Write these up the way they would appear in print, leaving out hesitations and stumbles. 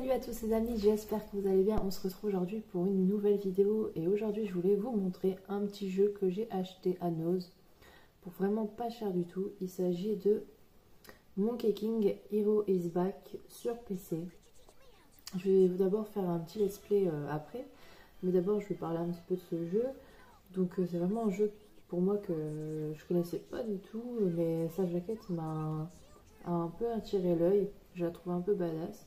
Salut à tous les amis, j'espère que vous allez bien. On se retrouve aujourd'hui pour une nouvelle vidéo et aujourd'hui je voulais vous montrer un petit jeu que j'ai acheté à Noz pour vraiment pas cher du tout. Il s'agit de Monkey King Hero is Back sur PC. Je vais d'abord faire un petit let's play après, mais d'abord je vais parler un petit peu de ce jeu. Donc c'est vraiment un jeu pour moi que je connaissais pas du tout, mais sa jaquette m'a un peu attiré l'œil. Je la trouve un peu badass.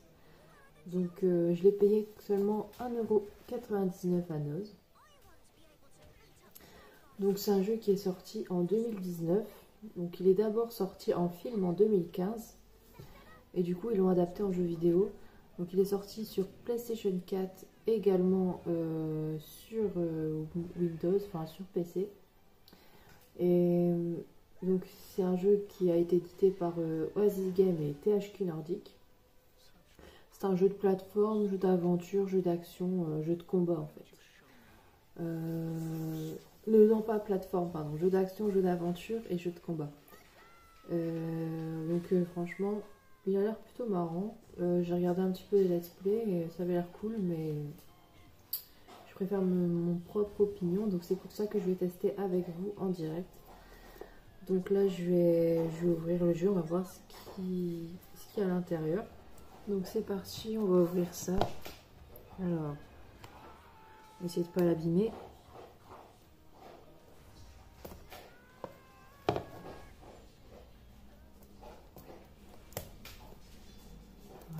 Donc je l'ai payé seulement 1,99 € à Noz. Donc c'est un jeu qui est sorti en 2019. Donc il est d'abord sorti en film en 2015. Et du coup ils l'ont adapté en jeu vidéo. Donc il est sorti sur PlayStation 4, également sur Windows, enfin sur PC. Et donc c'est un jeu qui a été édité par Oasis Game et THQ Nordic. C'est un jeu de plateforme, jeu d'aventure, jeu d'action, jeu de combat en fait. Non, pas plateforme, pardon. Jeu d'action, jeu d'aventure et jeu de combat. Franchement, il a l'air plutôt marrant. J'ai regardé un petit peu les let's play et ça avait l'air cool, mais je préfère mon propre opinion. Donc c'est pour ça que je vais tester avec vous en direct. Donc là, je vais ouvrir le jeu, on va voir ce qu'il y a à l'intérieur. Donc c'est parti, on va ouvrir ça. Alors, on va essayer de ne pas l'abîmer.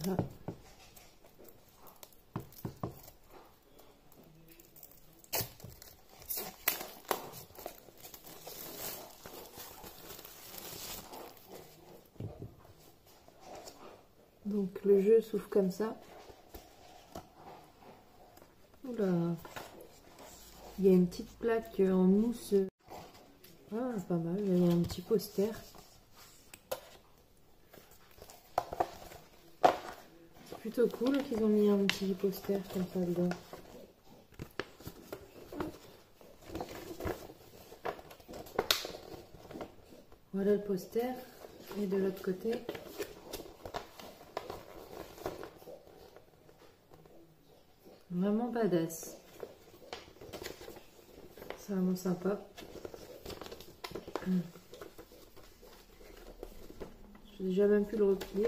Voilà. Donc le jeu s'ouvre comme ça. Oula. Il y a une petite plaque en mousse. Ah, pas mal. Il y a un petit poster. C'est plutôt cool qu'ils ont mis un petit poster comme ça dedans. Voilà le poster. Et de l'autre côté, vraiment badass. C'est vraiment sympa. J'ai déjà même pu le replier.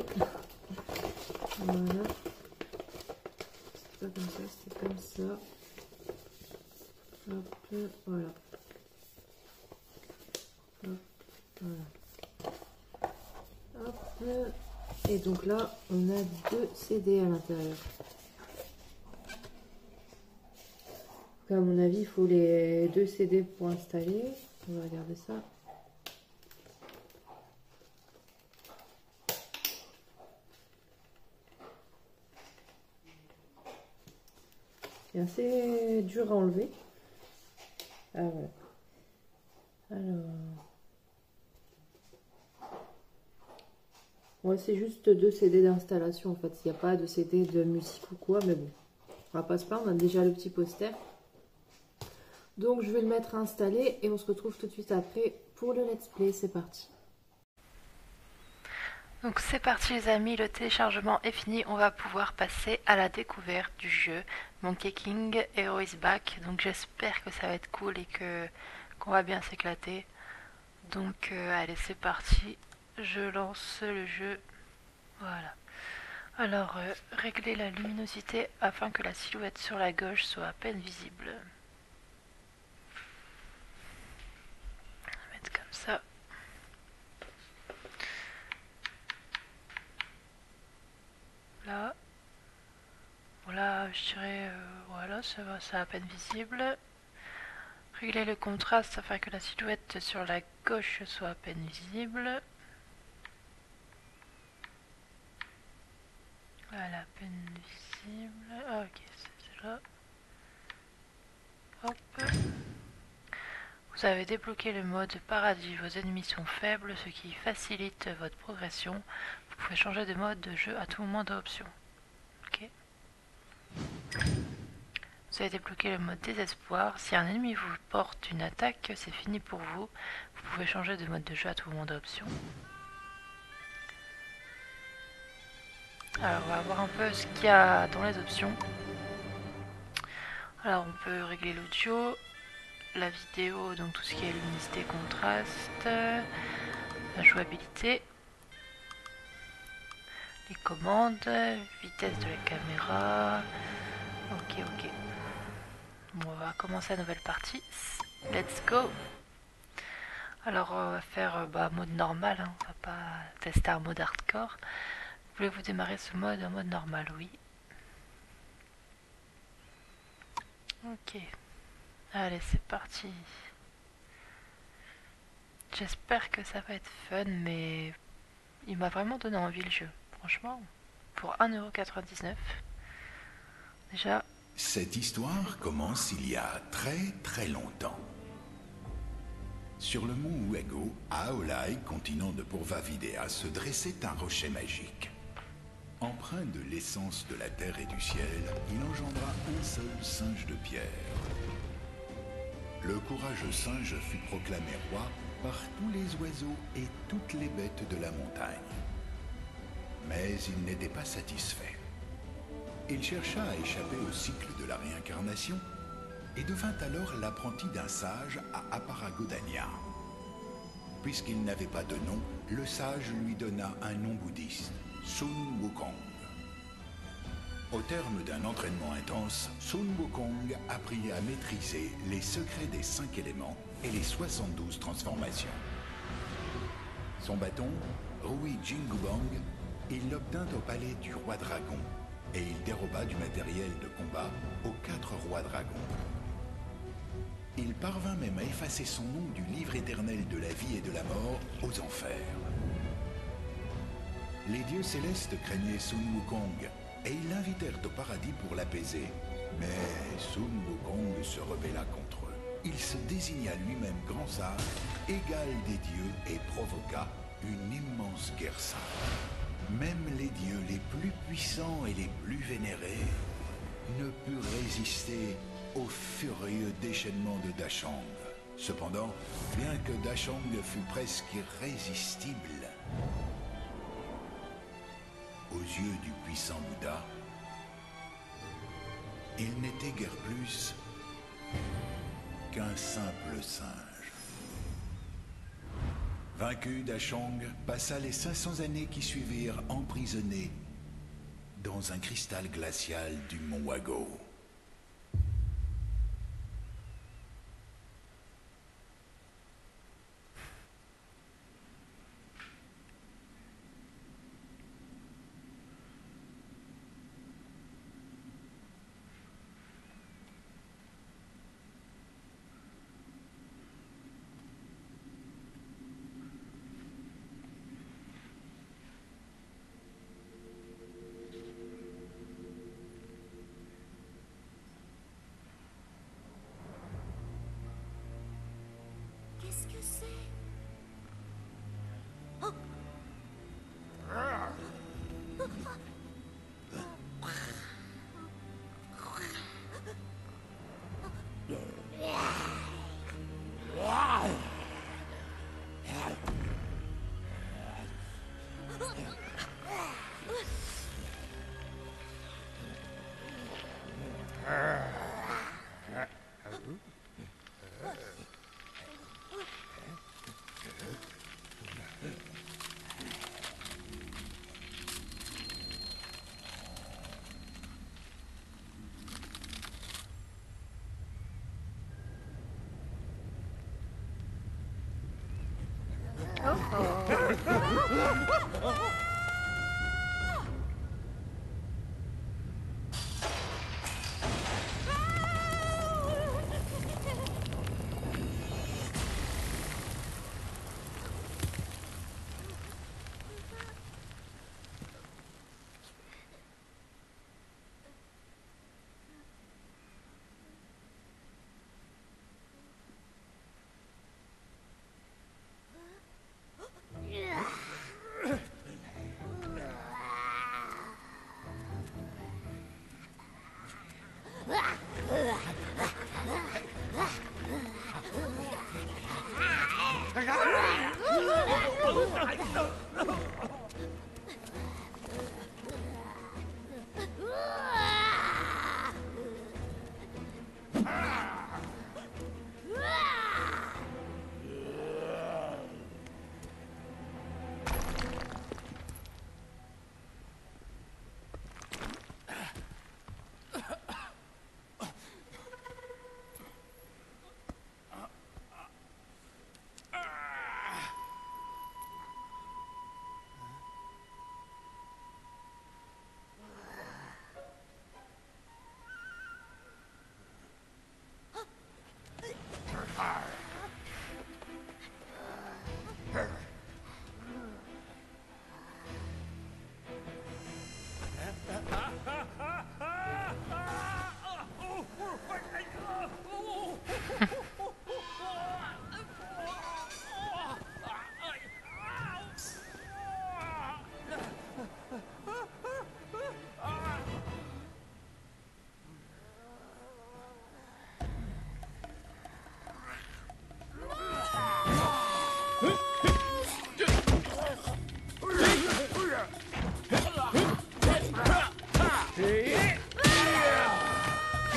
Voilà. C'était pas comme ça, c'était comme ça. Hop, voilà. Hop, voilà. Hop. Et donc là, on a 2 CD à l'intérieur. À mon avis, il faut les 2 CD pour installer. On va regarder ça. C'est assez dur à enlever. Ah ouais. Alors. Ouais, c'est juste 2 CD d'installation en fait. Il n'y a pas de CD de musique ou quoi, mais bon. On va pas se plaindre, on a déjà le petit poster. Donc je vais le mettre à installer et on se retrouve tout de suite après pour le let's play. C'est parti. Donc c'est parti les amis, le téléchargement est fini, on va pouvoir passer à la découverte du jeu Monkey King Hero is Back. Donc j'espère que ça va être cool et qu'on va bien s'éclater. Donc allez c'est parti, je lance le jeu. Voilà. Alors régler la luminosité afin que la silhouette sur la gauche soit à peine visible. On va mettre comme ça. Là, voilà, je dirais, voilà, ça va, c'est à peine visible. Régler le contraste afin que la silhouette sur la gauche soit à peine visible. Voilà, à peine visible. Ah, ok, c'est là. Hop. Vous avez débloqué le mode paradis. Vos ennemis sont faibles, ce qui facilite votre progression. Vous pouvez changer de mode de jeu à tout moment dans Options. Ok. Vous avez débloqué le mode désespoir. Si un ennemi vous porte une attaque, c'est fini pour vous. Vous pouvez changer de mode de jeu à tout moment d'option. Alors on va voir un peu ce qu'il y a dans les options. Alors on peut régler l'audio, la vidéo, donc tout ce qui est luminosité, contraste, la jouabilité, les commandes, vitesse de la caméra. Ok, ok. Bon, on va commencer la nouvelle partie. Let's go. Alors on va faire mode normal, hein. On va pas tester un mode hardcore. Voulez-vous démarrer ce mode en mode normal? Oui. Ok. Allez, c'est parti. J'espère que ça va être fun, mais il m'a vraiment donné envie le jeu. Franchement, pour 1,99€. Déjà. Cette histoire commence il y a très très longtemps. Sur le mont Uego, à Aolai, continent de Purva-Videa, se dressait un rocher magique. Empreint de l'essence de la terre et du ciel, il engendra un seul singe de pierre. Le courageux singe fut proclamé roi par tous les oiseaux et toutes les bêtes de la montagne. Mais il n'était pas satisfait. Il chercha à échapper au cycle de la réincarnation et devint alors l'apprenti d'un sage à Aparagodania. Puisqu'il n'avait pas de nom, le sage lui donna un nom bouddhiste, Sun Wukong. Au terme d'un entraînement intense, Sun Wukong apprit à maîtriser les secrets des 5 éléments et les 72 transformations. Son bâton, Rui Jingubang, il l'obtint au palais du roi dragon et il déroba du matériel de combat aux 4 rois dragons. Il parvint même à effacer son nom du livre éternel de la vie et de la mort aux enfers. Les dieux célestes craignaient Sun Wukong et ils l'invitèrent au paradis pour l'apaiser. Mais Sun Wukong se rebella contre eux. Il se désigna lui-même grand sage, égal des dieux, et provoqua une immense guerre sainte. Même les dieux les plus puissants et les plus vénérés ne purent résister au furieux déchaînement de Dachang. Cependant, bien que Dachang fût presque irrésistible, aux yeux du puissant Bouddha, il n'était guère plus qu'un simple singe. Vaincu, Dachang passa les 500 années qui suivirent emprisonné dans un cristal glacial du mont Wago. Qu'est-ce que c'est?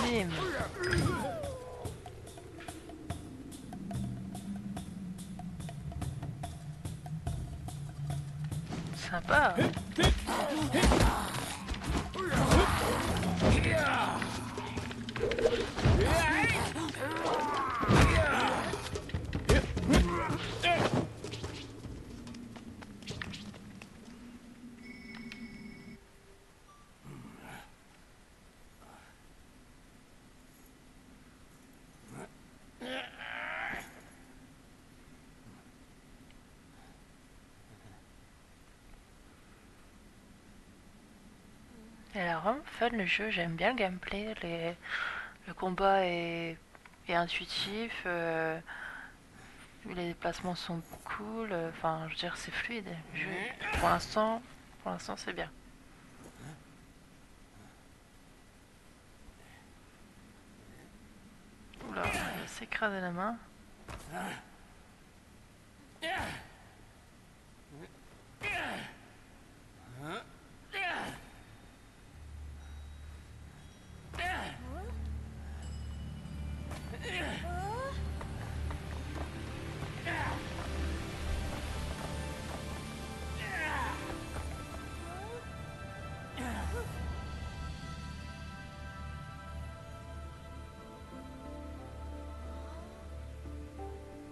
bim. Sympa. Elle a vraiment fun le jeu, j'aime bien le gameplay, le combat est intuitif, les déplacements sont cool, enfin je veux dire c'est fluide. Le jeu, pour l'instant c'est bien. Oula, il s'est écrasé la main.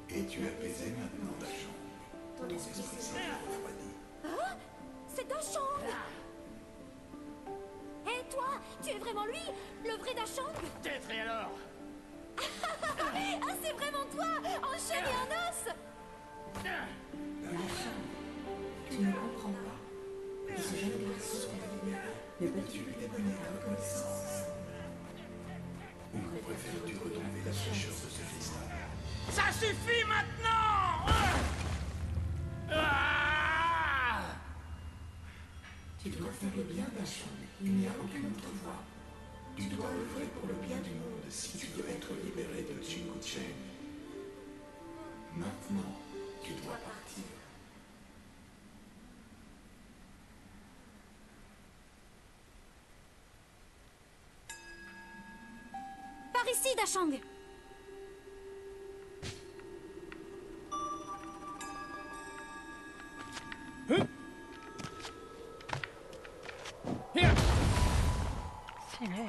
Es-tu apaisé maintenant, Dachang? Ton esprit s'est refroidi. Hein? C'est Dachang! Et toi, tu es vraiment lui, le vrai Dachang? Peut-être, et alors? Ah, c'est vraiment toi, en chair et en os! Dachang, tu ne comprends pas. Ce jeune garçon t'a libéré, mais tu lui témoigner la reconnaissance. Ou préfères-tu retrouver la fraîcheur de ce cristal? Ça suffit maintenant! Ah! Tu dois faire le bien, Dachang. Il n'y a aucune autre voie. Tu dois œuvrer pour le bien du monde si tu veux être libéré de Jingu Chain. Maintenant, tu dois partir. Par ici, Dachang! Stylé.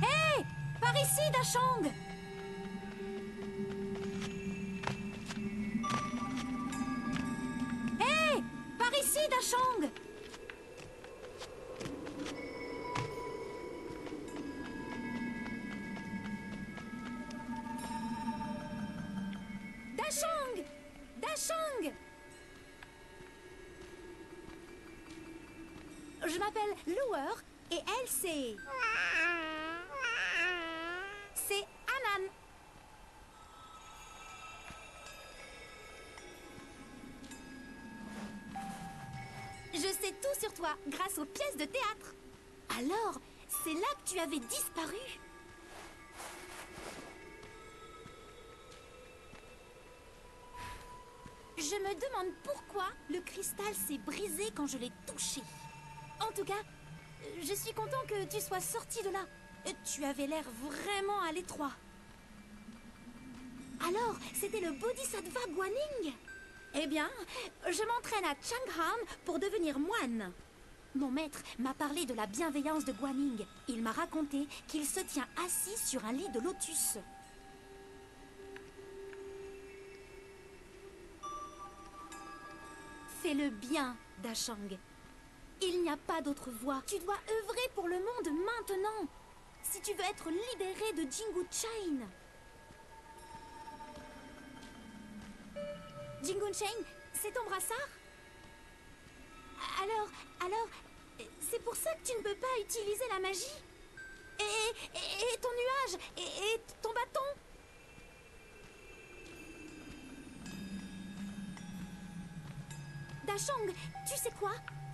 Hé! Par ici, Dachang! Hé! Par ici, Dachang! Dachang! Dachang! Je m'appelle Lower et elle c'est... C'est Anan. Je sais tout sur toi grâce aux pièces de théâtre. Alors, c'est là que tu avais disparu. Je me demande pourquoi le cristal s'est brisé quand je l'ai touché. En tout cas, je suis content que tu sois sorti de là. Tu avais l'air vraiment à l'étroit. Alors, c'était le Bodhisattva Guaning? Eh bien, je m'entraîne à Chang'an pour devenir moine. Mon maître m'a parlé de la bienveillance de Guaning. Il m'a raconté qu'il se tient assis sur un lit de lotus. Fais le bien, Dachang. Il n'y a pas d'autre voie. Tu dois œuvrer pour le monde maintenant. Si tu veux être libéré de Jingu Chain. Jingu Chain, c'est ton brassard? Alors, c'est pour ça que tu ne peux pas utiliser la magie? Et ton nuage? Et ton bâton? Dachang, tu sais quoi?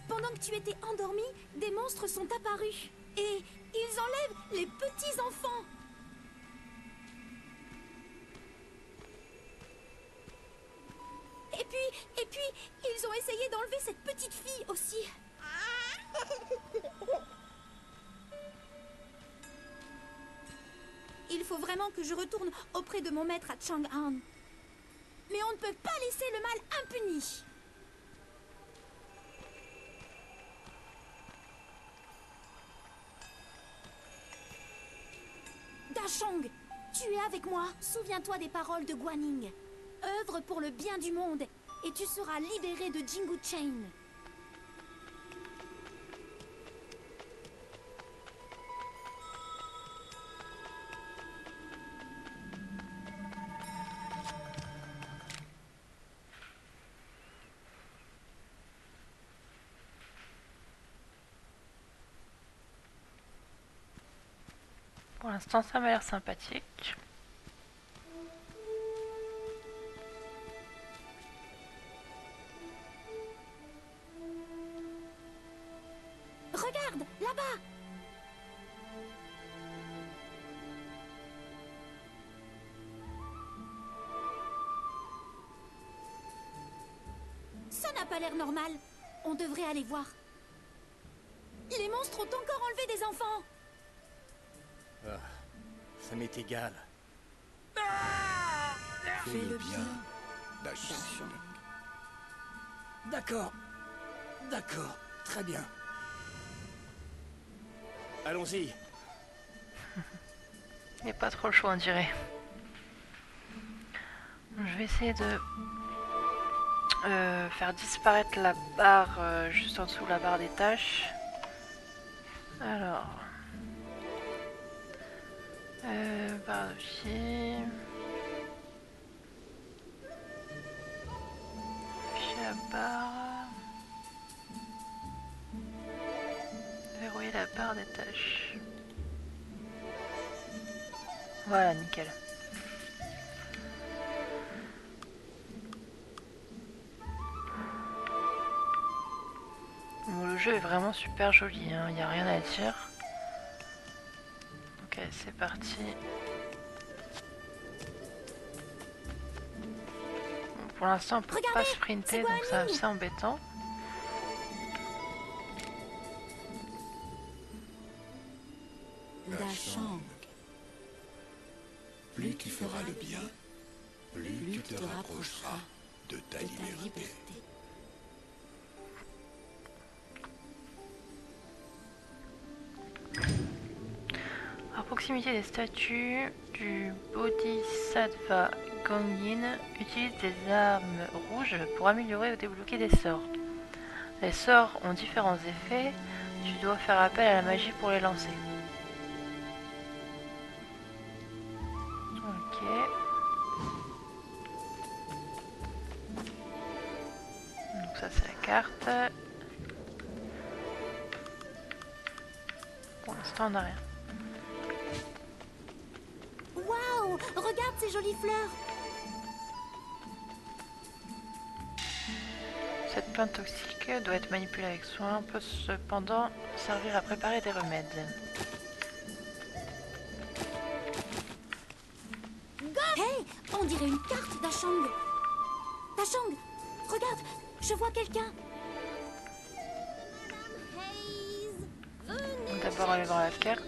Pendant que tu étais endormi, des monstres sont apparus. Et ils enlèvent les petits enfants. Et puis, ils ont essayé d'enlever cette petite fille aussi. Il faut vraiment que je retourne auprès de mon maître à Chang'an. Mais on ne peut pas laisser le mal impuni. Dachang, tu es avec moi. Souviens-toi des paroles de Guaning. Œuvre pour le bien du monde et tu seras libéré de Jingu Chain. Pour l'instant, ça m'a l'air sympathique. Regarde, là-bas. Ça n'a pas l'air normal. On devrait aller voir. Les monstres ont encore enlevé des enfants. Ah, ça m'est égal. Fais le bien, Dachang. D'accord. D'accord. Très bien. Allons-y. Il n'y a pas trop le choix, on dirait. Je vais essayer de faire disparaître la barre juste en dessous de la barre des tâches. Alors, barre de pied. Puis la barre. Verrouiller la barre des tâches. Voilà, nickel. Bon, le jeu est vraiment super joli, hein, y a rien à dire. Ok, c'est parti. Bon, pour l'instant, on peut pas sprinter, donc c'est assez embêtant. Dachang. Plus tu feras le bien, plus tu te rapprocheras de ta liberté. À proximité des statues du Bodhisattva Gongyin, utilise des armes rouges pour améliorer ou débloquer des sorts. Les sorts ont différents effets, tu dois faire appel à la magie pour les lancer. Ok. Donc ça c'est la carte. Pour l'instant on n'a rien. Waouh, regarde ces jolies fleurs. Cette plante toxique doit être manipulée avec soin, peut cependant servir à préparer des remèdes. Hey, on dirait une carte Dachang. Dachang, regarde, je vois quelqu'un. On va d'abord aller voir la carte.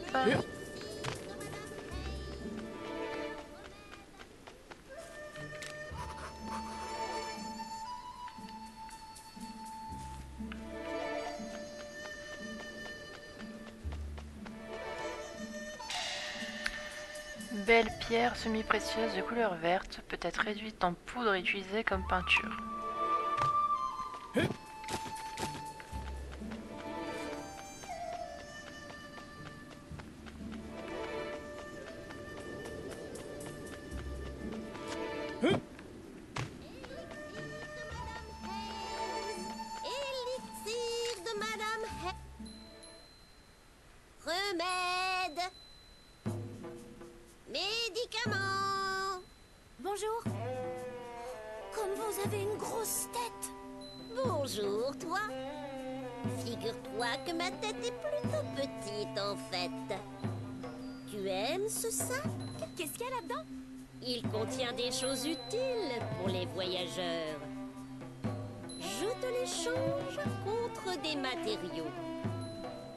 Belle pierre semi-précieuse de couleur verte peut être réduite en poudre et utilisée comme peinture. Élixir de Madame Remède. Médicaments. Bonjour. Comme vous avez une grosse tête. Bonjour, toi. Figure-toi que ma tête est plutôt petite, en fait. Tu aimes ce sac? Qu'est-ce qu'il y a là-dedans? Il contient des choses utiles pour les voyageurs. Je te l'échange contre des matériaux.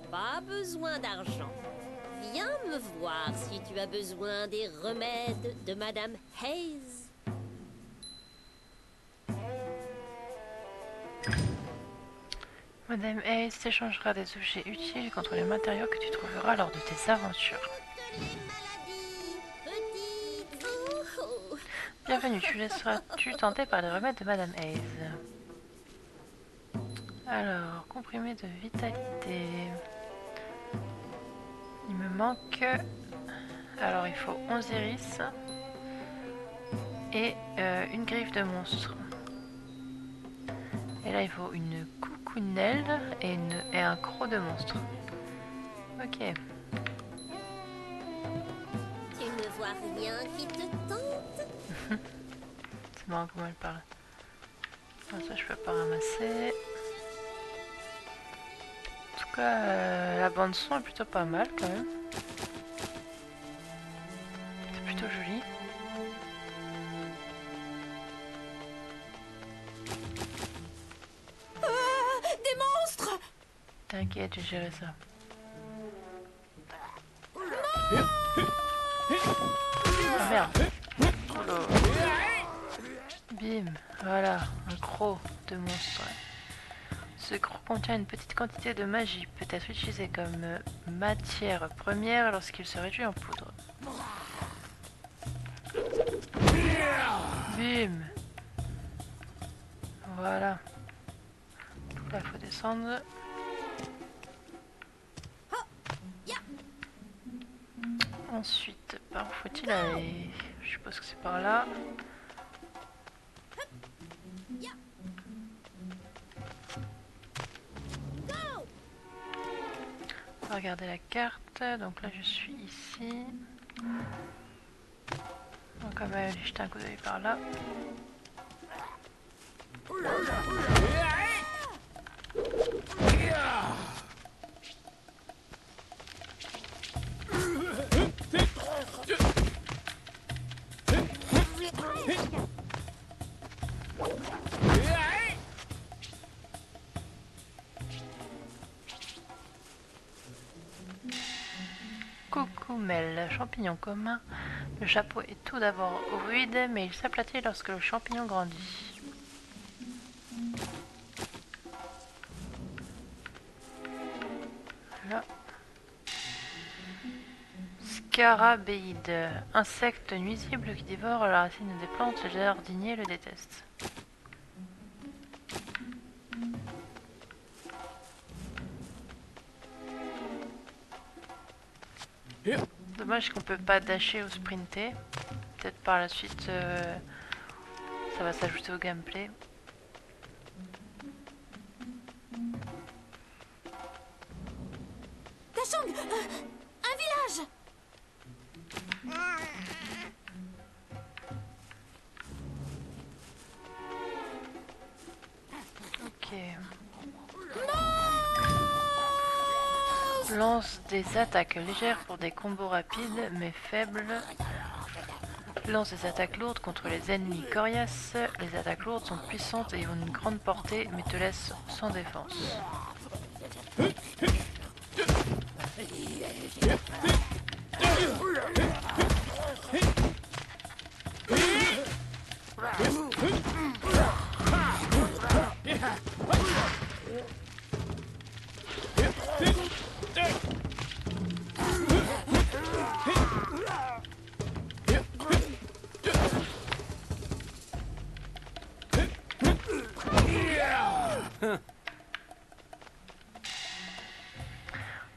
Pas besoin d'argent. Viens me voir si tu as besoin des remèdes de Madame Hayes. Madame Hayes t'échangera des objets utiles contre les matériaux que tu trouveras lors de tes aventures. Bienvenue, tu laisseras-tu tenter par les remèdes de Madame Hayes. Alors, comprimé de vitalité. Il me manque... Alors, il faut 11 iris et une griffe de monstre. Et là, il faut une coucounelle et un croc de monstre. Ok. Tu ne vois rien qui te tente? C'est marrant comment elle parle. Ah, ça, je peux pas ramasser. En tout cas, la bande son est plutôt pas mal quand même. C'est plutôt joli. Des monstres! T'inquiète, j'ai géré ça. Oh merde. Oh là. Bim, voilà, un croc de monstre. Ce croc contient une petite quantité de magie, peut être utilisé comme matière première lorsqu'il se réduit en poudre. Bim. Voilà. Donc là, il faut descendre. Ensuite, par où faut-il aller? Je suppose que c'est par là. On va regarder la carte. Donc là, je suis ici. Donc on va aller jeter un coup d'œil par là. Coucoumel, champignon commun. Le chapeau est tout d'abord rude, mais il s'aplatit lorsque le champignon grandit. Là. Scarabéide, insecte nuisible qui dévore la racine des plantes, les jardiniers le détestent. Dommage qu'on peut pas dasher ou sprinter. Peut-être par la suite ça va s'ajouter au gameplay. Tachang, un village! Ok. Lance des attaques légères pour des combos rapides mais faibles. Lance des attaques lourdes contre les ennemis coriaces. Les attaques lourdes sont puissantes et ont une grande portée mais te laissent sans défense.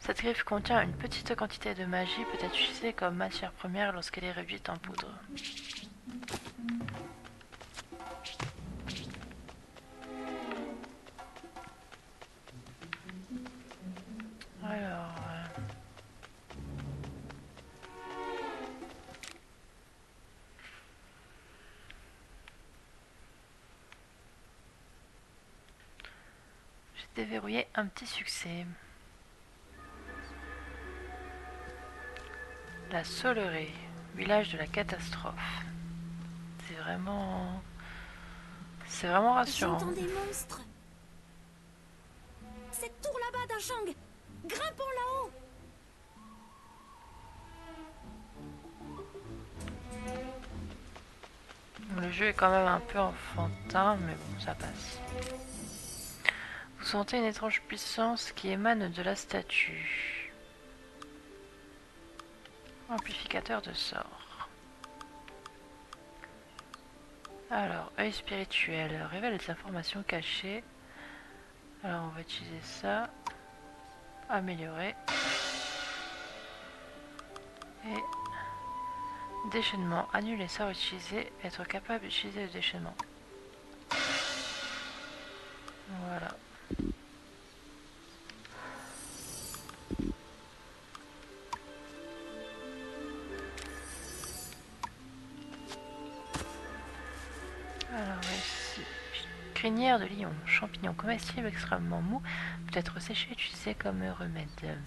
Cette griffe contient une petite quantité de magie, peut être utilisée comme matière première lorsqu'elle est réduite en poudre. Alors... déverrouiller un petit succès. La Solerie, village de la catastrophe. C'est vraiment rassurant. J'entends des monstres. Cette tour là-bas d'Achang. Grimpons là-haut. Le jeu est quand même un peu enfantin, mais bon, ça passe. Vous sentez une étrange puissance qui émane de la statue. Amplificateur de sort. Alors, œil spirituel révèle des informations cachées. Alors, on va utiliser ça. Améliorer. Et déchaînement. Annule les sorts utilisés. Être capable d'utiliser le déchaînement. Voilà. Alors ici, crinière de lion, champignon comestible extrêmement mou, peut être séché et utilisé comme remède.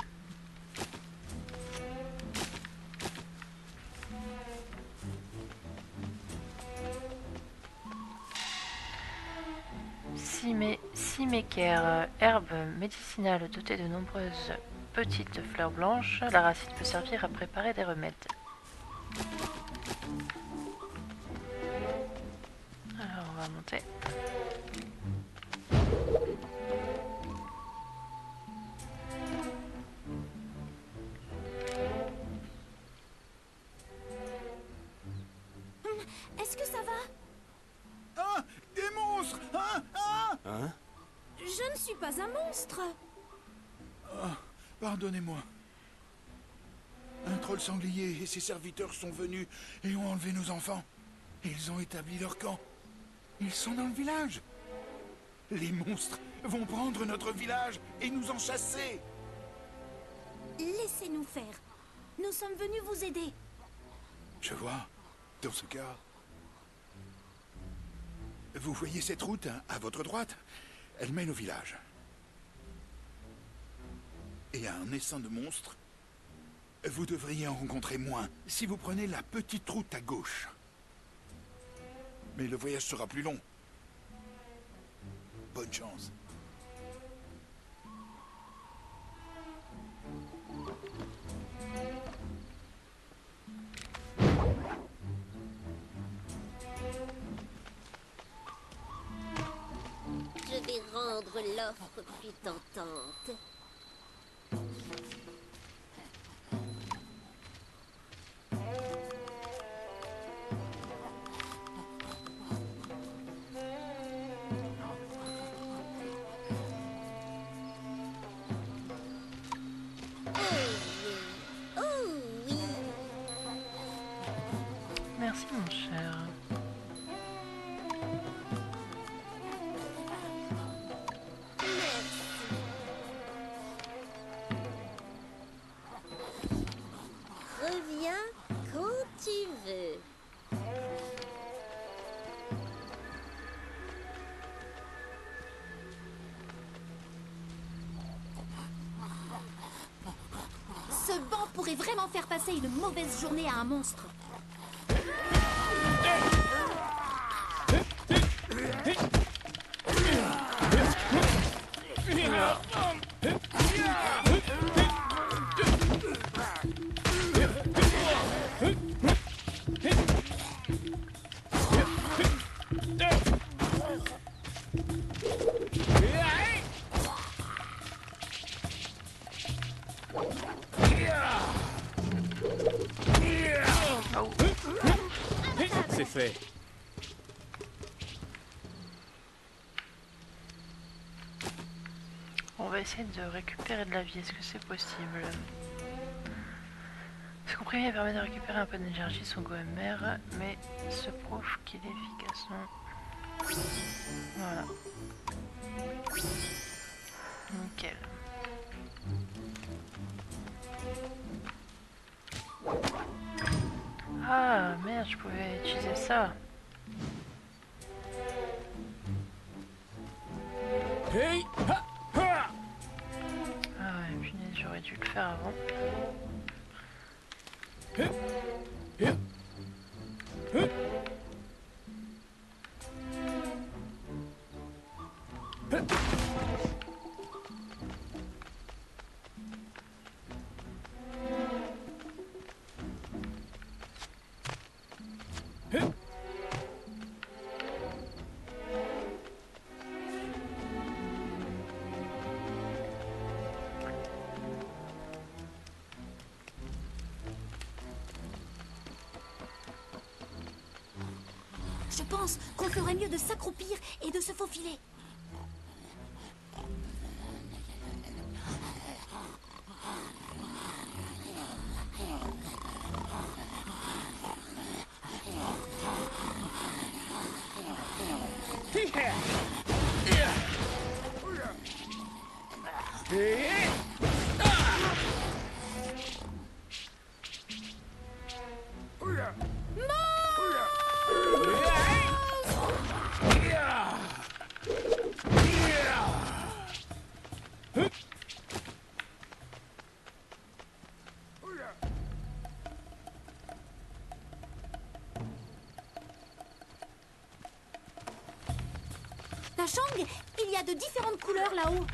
Cimécaire, herbe médicinale dotée de nombreuses petites fleurs blanches, la racine peut servir à préparer des remèdes. Alors on va monter. Est-ce que ça va? Ah! Des monstres! Ah! Ah! Hein? Je ne suis pas un monstre. Pardonnez-moi. Un troll sanglier et ses serviteurs sont venus et ont enlevé nos enfants. Ils ont établi leur camp. Ils sont dans le village. Les monstres vont prendre notre village et nous en chasser. Laissez-nous faire. Nous sommes venus vous aider. Je vois. Dans ce cas... Vous voyez cette route à votre droite? Elle mène au village. Et à un essaim de monstres, vous devriez en rencontrer moins si vous prenez la petite route à gauche. Mais le voyage sera plus long. Bonne chance. Je vais rendre l'offre plus tentante. Oh oui. Merci mon cher. Reviens quand tu veux. Ce banc pourrait vraiment faire passer une mauvaise journée à un monstre. C'est fait. On va essayer de récupérer de la vie, est-ce que c'est possible? Ce comprimé permet de récupérer un peu d'énergie son GOMR, mais se prouve qu'il est efficacement. Voilà. Nickel. Ah merde, je pouvais utiliser ça. Hey! Ha! Ha! j'aurais dû le faire avant. Je pense qu'on ferait mieux de s'accroupir et de se faufiler. Tachang, il y a de différentes couleurs là-haut.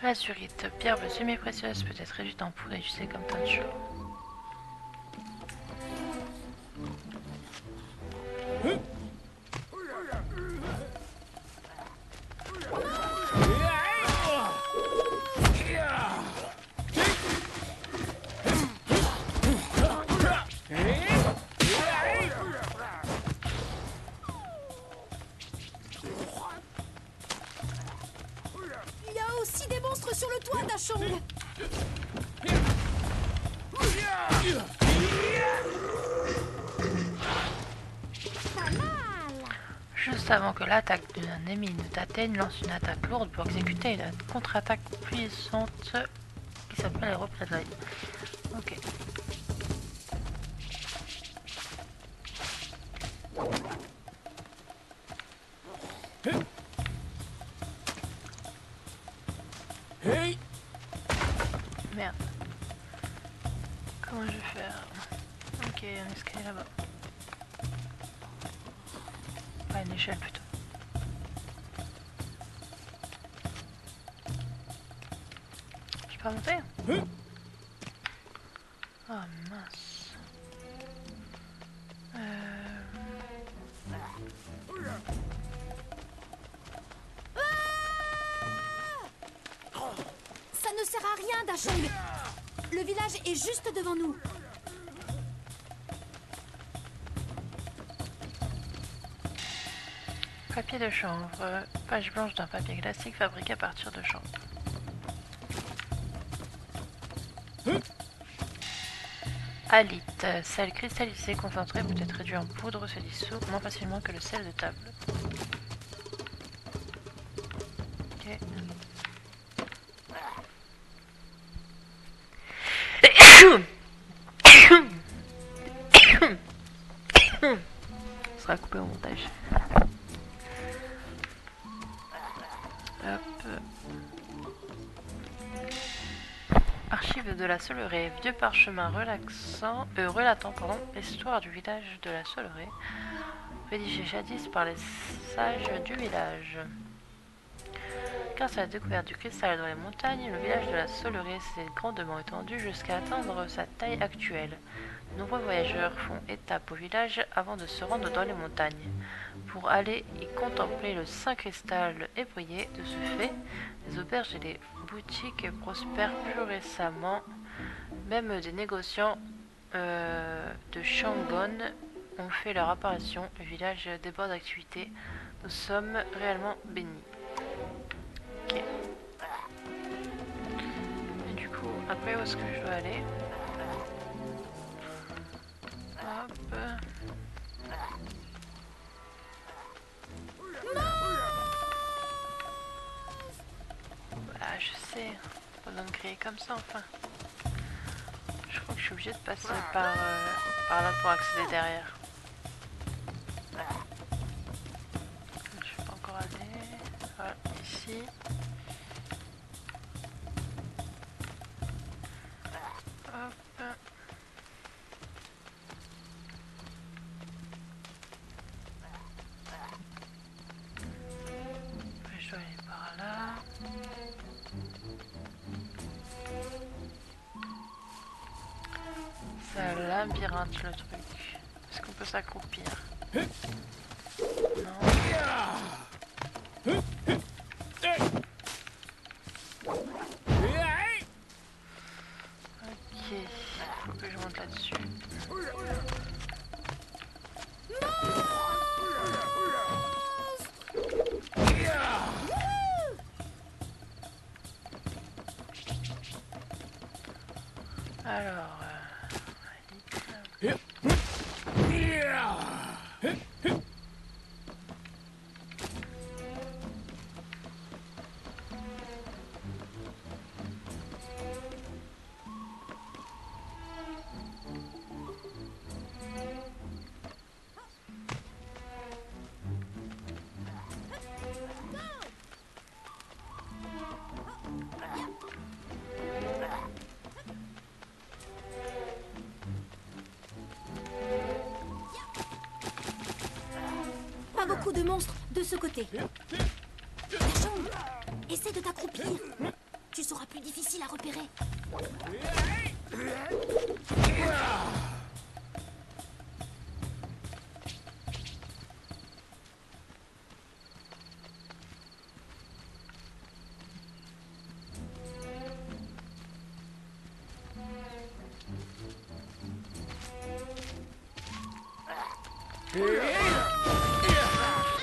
L'azurite, pierre semi-précieuse, peut être réduite en poudre et utilisée comme teinture. Il y a aussi des monstres sur le toit, Tachang. Pas mal. Juste avant que l'attaque d'un ennemi ne t'atteigne, lance une attaque lourde pour exécuter une contre-attaque puissante qui s'appelle les représailles. Ok. Merde. Comment je vais faire? Ok, un escalier là-bas. Pas une échelle plutôt. Je peux monter? Oh mince. Ça ne sert à rien, Tachang. Le village est juste devant nous. Papier de chanvre. Page blanche d'un papier classique fabriqué à partir de chanvre. Halite. Sel cristallisé concentré peut être réduit en poudre, se dissout moins facilement que le sel de table. Ok. Ça sera coupé au montage. Hop. Archives de la Solerée, vieux parchemin relatant l'histoire du village de la Solerée, rédigé jadis par les sages du village. Grâce à la découverte du cristal dans les montagnes, le village de la Solerée s'est grandement étendu jusqu'à atteindre sa taille actuelle. De nombreux voyageurs font étape au village avant de se rendre dans les montagnes, pour aller y contempler le saint cristal et briller. De ce fait, les auberges et les boutiques prospèrent plus récemment. Même des négociants de Shangon ont fait leur apparition. Le village déborde d'activité. Nous sommes réellement bénis. Ok. est-ce que je dois aller. Hop. Bah, je sais. Pas besoin de crier comme ça, enfin. Je crois que je suis obligée de passer par là pour accéder derrière. Je peux pas encore aller. Voilà, ici. Hop. Je dois aller par là. C'est un labyrinthe le truc. Est-ce qu'on peut s'accroupir? Non. Ok, faut que je monte là-dessus. Alors, Pas beaucoup de monstres de ce côté. La chambre. Essaie de t'accroupir. Tu seras plus difficile à repérer.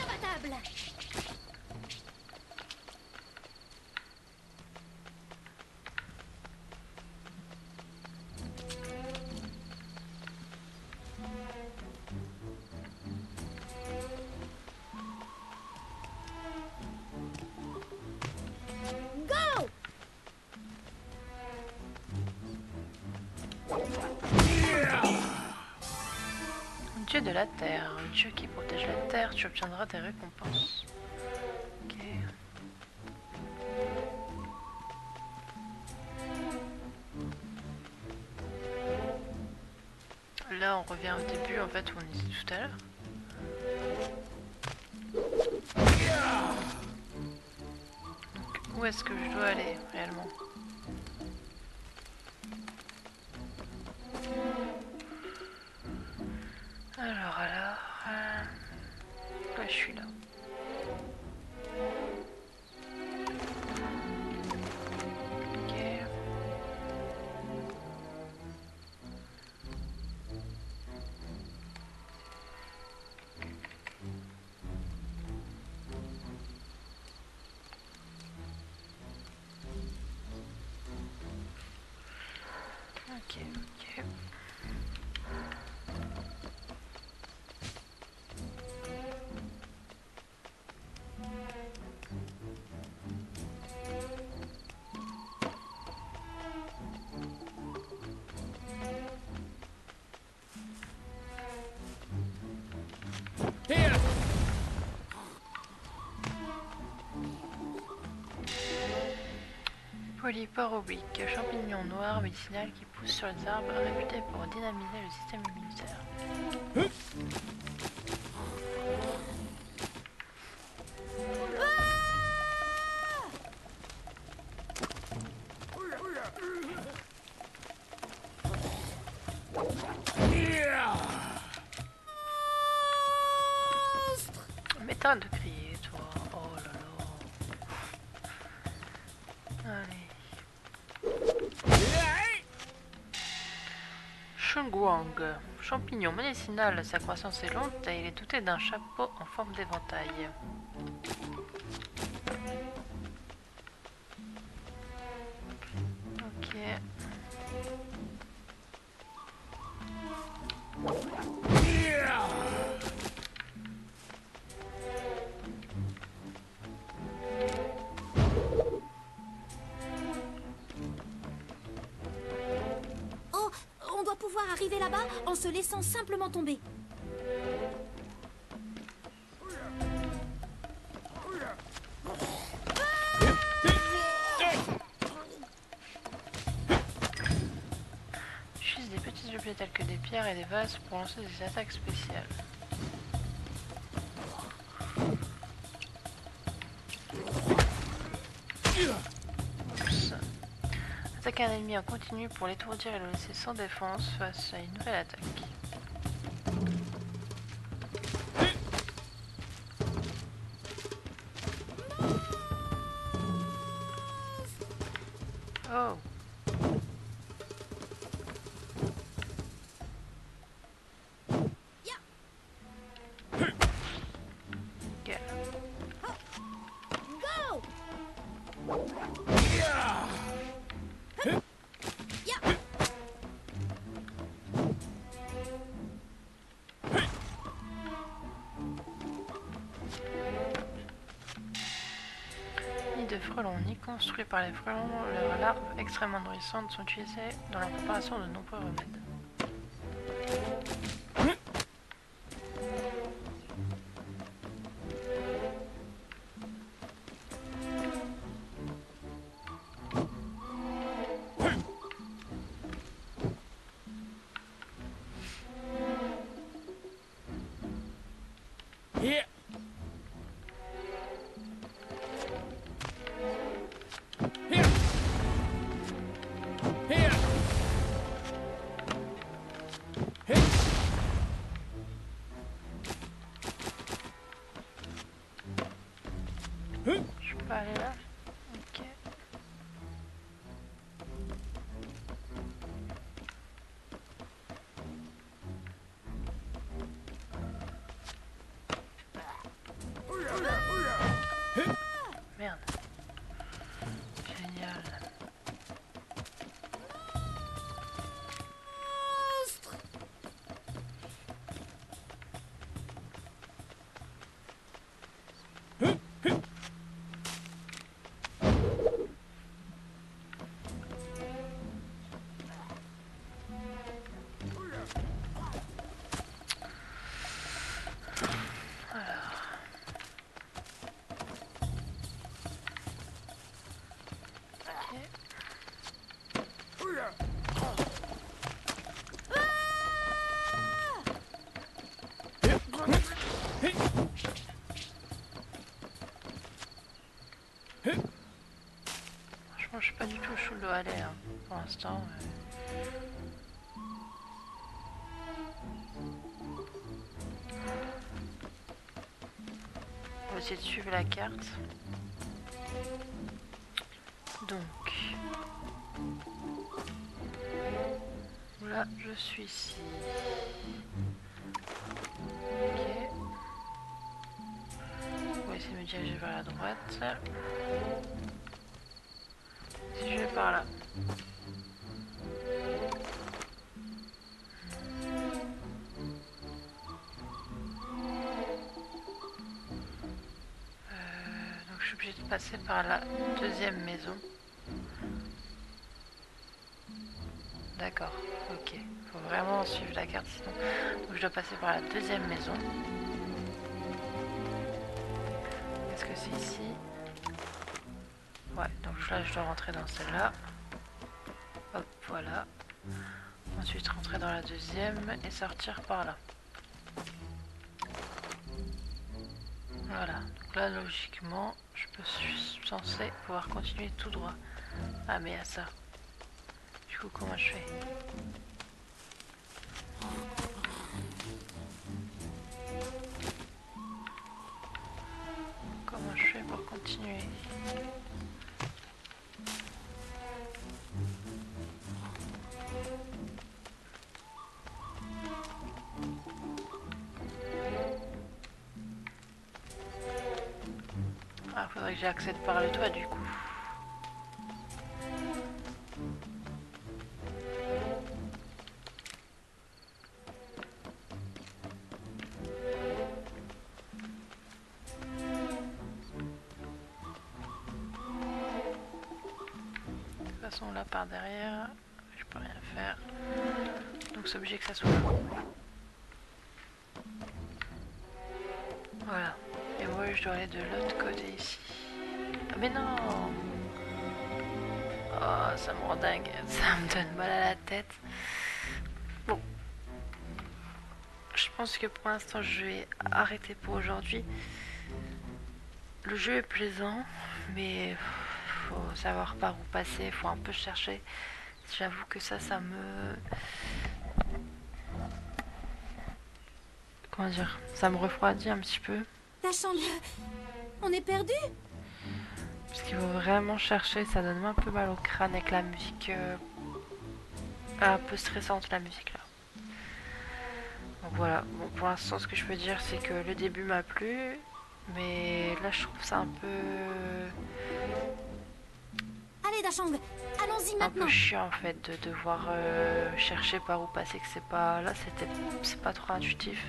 Imbattable. Go! Dieu de la terre, Dieu qui protège la terre, tu obtiendras des récompenses. Ok. Là, on revient au début, en fait, où on était tout à l'heure. Donc, où est-ce que je dois aller, réellement? Alors, ouais, je suis là. Ok. Ok, ok. Polypore oblique, champignon noir médicinal qui pousse sur les arbres, réputé pour dynamiser le système immunitaire. Mais t'arrêtes de crier, toi. Oh là là. Allez. Shunguang, champignon médicinal, sa croissance est lente et il est doté d'un chapeau en forme d'éventail. Ok. arriver là-bas en se laissant simplement tomber. J'utilise des petits objets tels que des pierres et des vases pour lancer des attaques spéciales. Oups. Attaquer un ennemi en continu pour l'étourdir et le laisser sans défense face à une nouvelle attaque. Oh. Nickel. Go! Nid de frelons, nid construits par les frelons, leurs larves extrêmement nourrissantes sont utilisées dans la préparation de nombreux remèdes. Here. Here. Here. Here. Je peux aller là? Ok. Merde. Génial. Franchement, je suis pas du tout chaud de aller hein, pour l'instant. On va essayer de suivre la carte. Donc, là, je suis ici. Ok. On va essayer de me diriger vers la droite. Si je vais par là. Donc je suis obligée de passer par la deuxième maison. D'accord, ok. Faut vraiment suivre la carte sinon. Donc je dois passer par la deuxième maison. Est-ce que c'est ici? Ouais, donc là je dois rentrer dans celle-là. Hop, voilà. Ensuite rentrer dans la deuxième et sortir par là. Voilà, donc là logiquement je suis censé pouvoir continuer tout droit. Ah mais à ça. Du coup comment je fais? Comment je fais pour continuer? Ah, faudrait que j'accède par le toit du coup. De toute façon là par derrière, je peux rien faire. Donc c'est obligé que ça soit là. Voilà. Et moi je dois aller de l'autre côté ici. Ah mais non! Oh, ça me rend dingue. Ça me donne mal à la tête. Bon. Je pense que pour l'instant je vais arrêter pour aujourd'hui. Le jeu est plaisant, mais faut savoir par où passer, faut un peu chercher. J'avoue que ça me... Comment dire? Ça me refroidit un petit peu. Dachang, on est perdu? Parce qu'il faut vraiment chercher, ça donne un peu mal au crâne avec la musique un peu stressante, la musique là. Donc voilà, bon, pour l'instant ce que je peux dire c'est que le début m'a plu, mais là je trouve ça un peu... Allez Dachang, allons-y un maintenant. peu chiant en fait de devoir chercher par où passer, que c'est pas... Là c'est pas trop intuitif.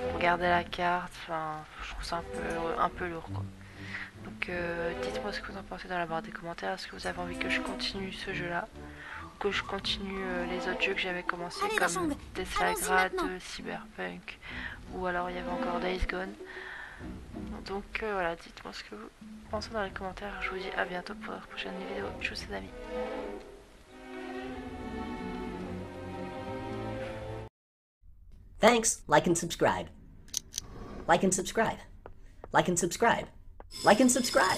Faut regarder la carte, enfin je trouve ça un peu lourd quoi. Donc dites-moi ce que vous en pensez dans la barre des commentaires. Est-ce que vous avez envie que je continue ce jeu là, ou que je continue les autres jeux que j'avais commencé comme Tesseract, Cyberpunk, ou alors il y avait encore Days Gone. Donc voilà, dites-moi ce que vous pensez dans les commentaires. Je vous dis à bientôt pour la prochaine vidéo. Tchuss les amis. Thanks, like and subscribe. Like and subscribe. Like and subscribe. Like and subscribe.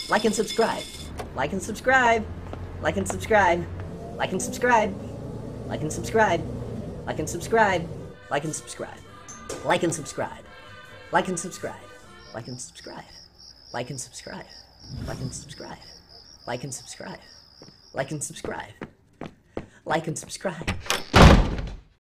Like and subscribe. Like and subscribe. Like and subscribe. Like and subscribe. Like and subscribe. Like and subscribe. Like and subscribe. Like and subscribe. Like and subscribe. Like and subscribe. Like and subscribe. Like and subscribe. Like and subscribe. Like and subscribe. Like and subscribe.